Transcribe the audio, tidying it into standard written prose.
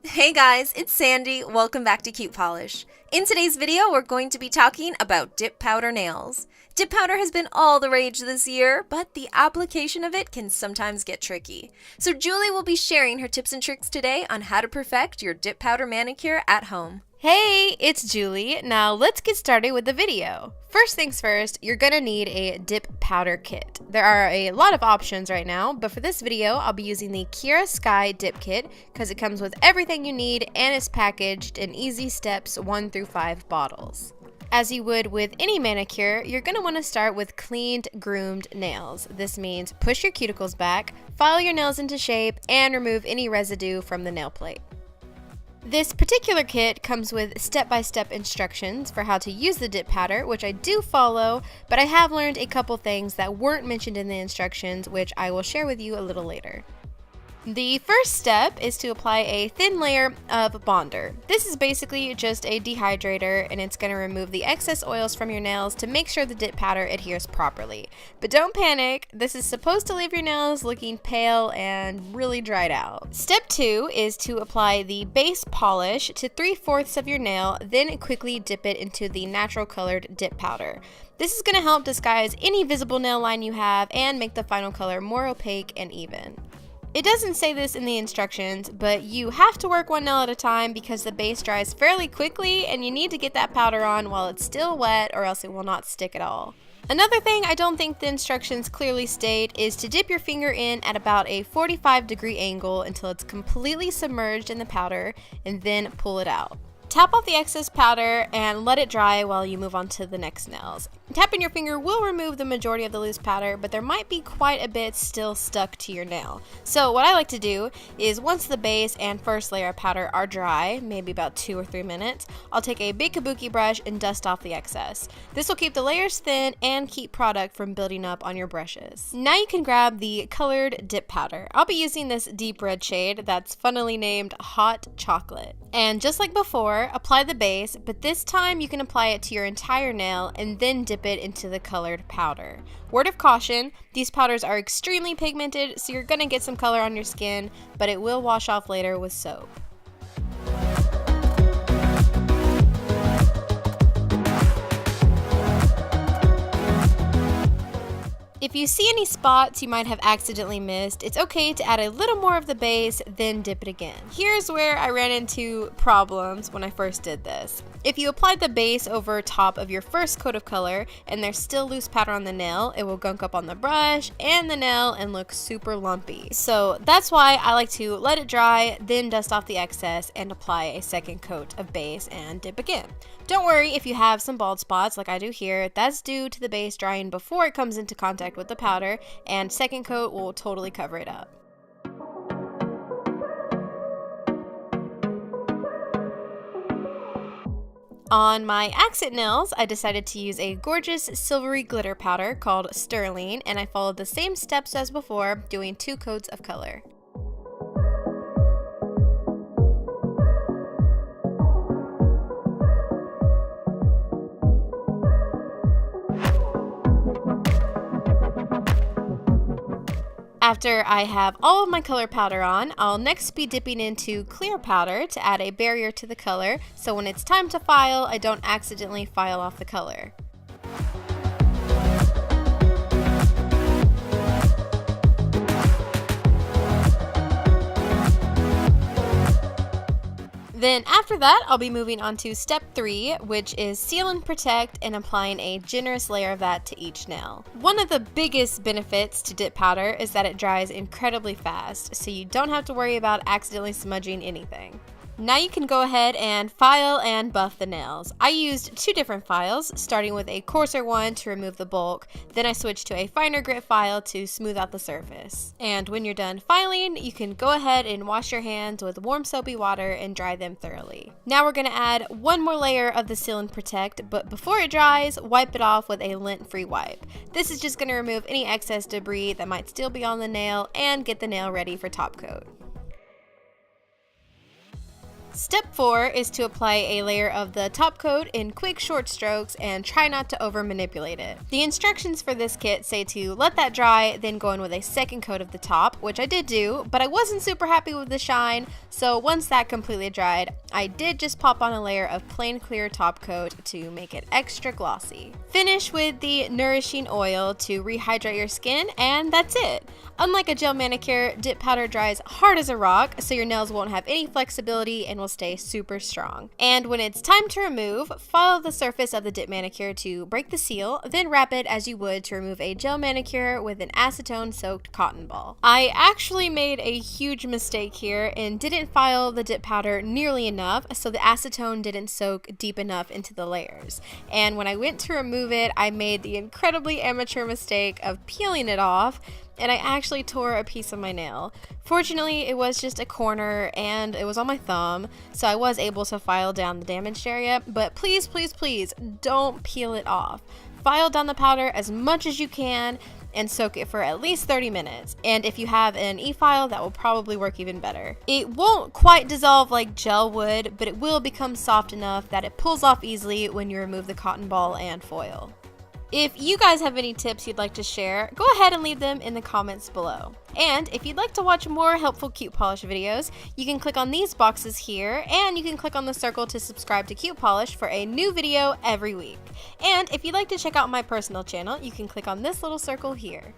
Hey guys, it's Sandy. Welcome back to CutePolish. In today's video, we're going to be talking about dip powder nails. Dip powder has been all the rage this year, but the application of it can sometimes get tricky. So Julie will be sharing her tips and tricks today on how to perfect your dip powder manicure at home. Hey, it's Julie. Now let's get started with the video. First things first, you're gonna need a dip powder kit. There are a lot of options right now, but for this video, I'll be using the Kira Sky Dip Kit because it comes with everything you need and is packaged in easy steps 1 through 5 bottles. As you would with any manicure, you're going to want to start with cleaned, groomed nails. This means push your cuticles back, file your nails into shape, and remove any residue from the nail plate. This particular kit comes with step-by-step instructions for how to use the dip powder, which I do follow, but I have learned a couple things that weren't mentioned in the instructions, which I will share with you a little later. The first step is to apply a thin layer of bonder. This is basically just a dehydrator, and it's going to remove the excess oils from your nails to make sure the dip powder adheres properly. But don't panic, this is supposed to leave your nails looking pale and really dried out. Step 2 is to apply the base polish to 3/4 of your nail, then quickly dip it into the natural colored dip powder. This is going to help disguise any visible nail line you have and make the final color more opaque and even. It doesn't say this in the instructions, but you have to work one nail at a time because the base dries fairly quickly and you need to get that powder on while it's still wet or else it will not stick at all. Another thing I don't think the instructions clearly state is to dip your finger in at about a 45-degree angle until it's completely submerged in the powder and then pull it out. Tap off the excess powder and let it dry while you move on to the next nails. Tapping your finger will remove the majority of the loose powder, but there might be quite a bit still stuck to your nail. So what I like to do is once the base and first layer of powder are dry, maybe about 2 or 3 minutes, I'll take a big kabuki brush and dust off the excess. This will keep the layers thin and keep product from building up on your brushes. Now you can grab the colored dip powder. I'll be using this deep red shade that's funnily named Hot Chocolate. And just like before, apply the base, but this time you can apply it to your entire nail and then dip it into the colored powder. Word of caution, these powders are extremely pigmented, so you're gonna get some color on your skin, but it will wash off later with soap. If you see any spots you might have accidentally missed, it's okay to add a little more of the base, then dip it again. Here's where I ran into problems when I first did this. If you apply the base over top of your first coat of color and there's still loose powder on the nail, it will gunk up on the brush and the nail and look super lumpy. So that's why I like to let it dry, then dust off the excess and apply a second coat of base and dip again. Don't worry if you have some bald spots like I do here, that's due to the base drying before it comes into contact with the powder, and second coat will totally cover it up. On my accent nails, I decided to use a gorgeous silvery glitter powder called Sterling, and I followed the same steps as before, doing 2 coats of color. After I have all of my color powder on, I'll next be dipping into clear powder to add a barrier to the color, so when it's time to file, I don't accidentally file off the color. Then after that, I'll be moving on to step 3, which is seal and protect, and applying a generous layer of that to each nail. One of the biggest benefits to dip powder is that it dries incredibly fast, so you don't have to worry about accidentally smudging anything. Now you can go ahead and file and buff the nails. I used 2 different files, starting with a coarser one to remove the bulk, then I switched to a finer grit file to smooth out the surface. And when you're done filing, you can go ahead and wash your hands with warm soapy water and dry them thoroughly. Now we're going to add one more layer of the Seal and Protect, but before it dries, wipe it off with a lint-free wipe. This is just going to remove any excess debris that might still be on the nail and get the nail ready for top coat. Step 4 is to apply a layer of the top coat in quick short strokes and try not to over manipulate it. The instructions for this kit say to let that dry, then go in with a second coat of the top, which I did do, but I wasn't super happy with the shine, so once that completely dried, I did just pop on a layer of plain clear top coat to make it extra glossy. Finish with the nourishing oil to rehydrate your skin, and that's it. Unlike a gel manicure, dip powder dries hard as a rock, so your nails won't have any flexibility and will stay super strong. And when it's time to remove, follow the surface of the dip manicure to break the seal, then wrap it as you would to remove a gel manicure with an acetone-soaked cotton ball. I actually made a huge mistake here and didn't file the dip powder nearly enough, so the acetone didn't soak deep enough into the layers. And when I went to remove it, I made the incredibly amateur mistake of peeling it off, and I actually tore a piece of my nail. Fortunately, it was just a corner and it was on my thumb, so I was able to file down the damaged area, but please, please, please don't peel it off. File down the powder as much as you can and soak it for at least 30 minutes. And if you have an e-file, that will probably work even better. It won't quite dissolve like gel would, but it will become soft enough that it pulls off easily when you remove the cotton ball and foil. If you guys have any tips you'd like to share, go ahead and leave them in the comments below. And if you'd like to watch more helpful CutePolish videos, you can click on these boxes here, and you can click on the circle to subscribe to CutePolish for a new video every week. And if you'd like to check out my personal channel, you can click on this little circle here.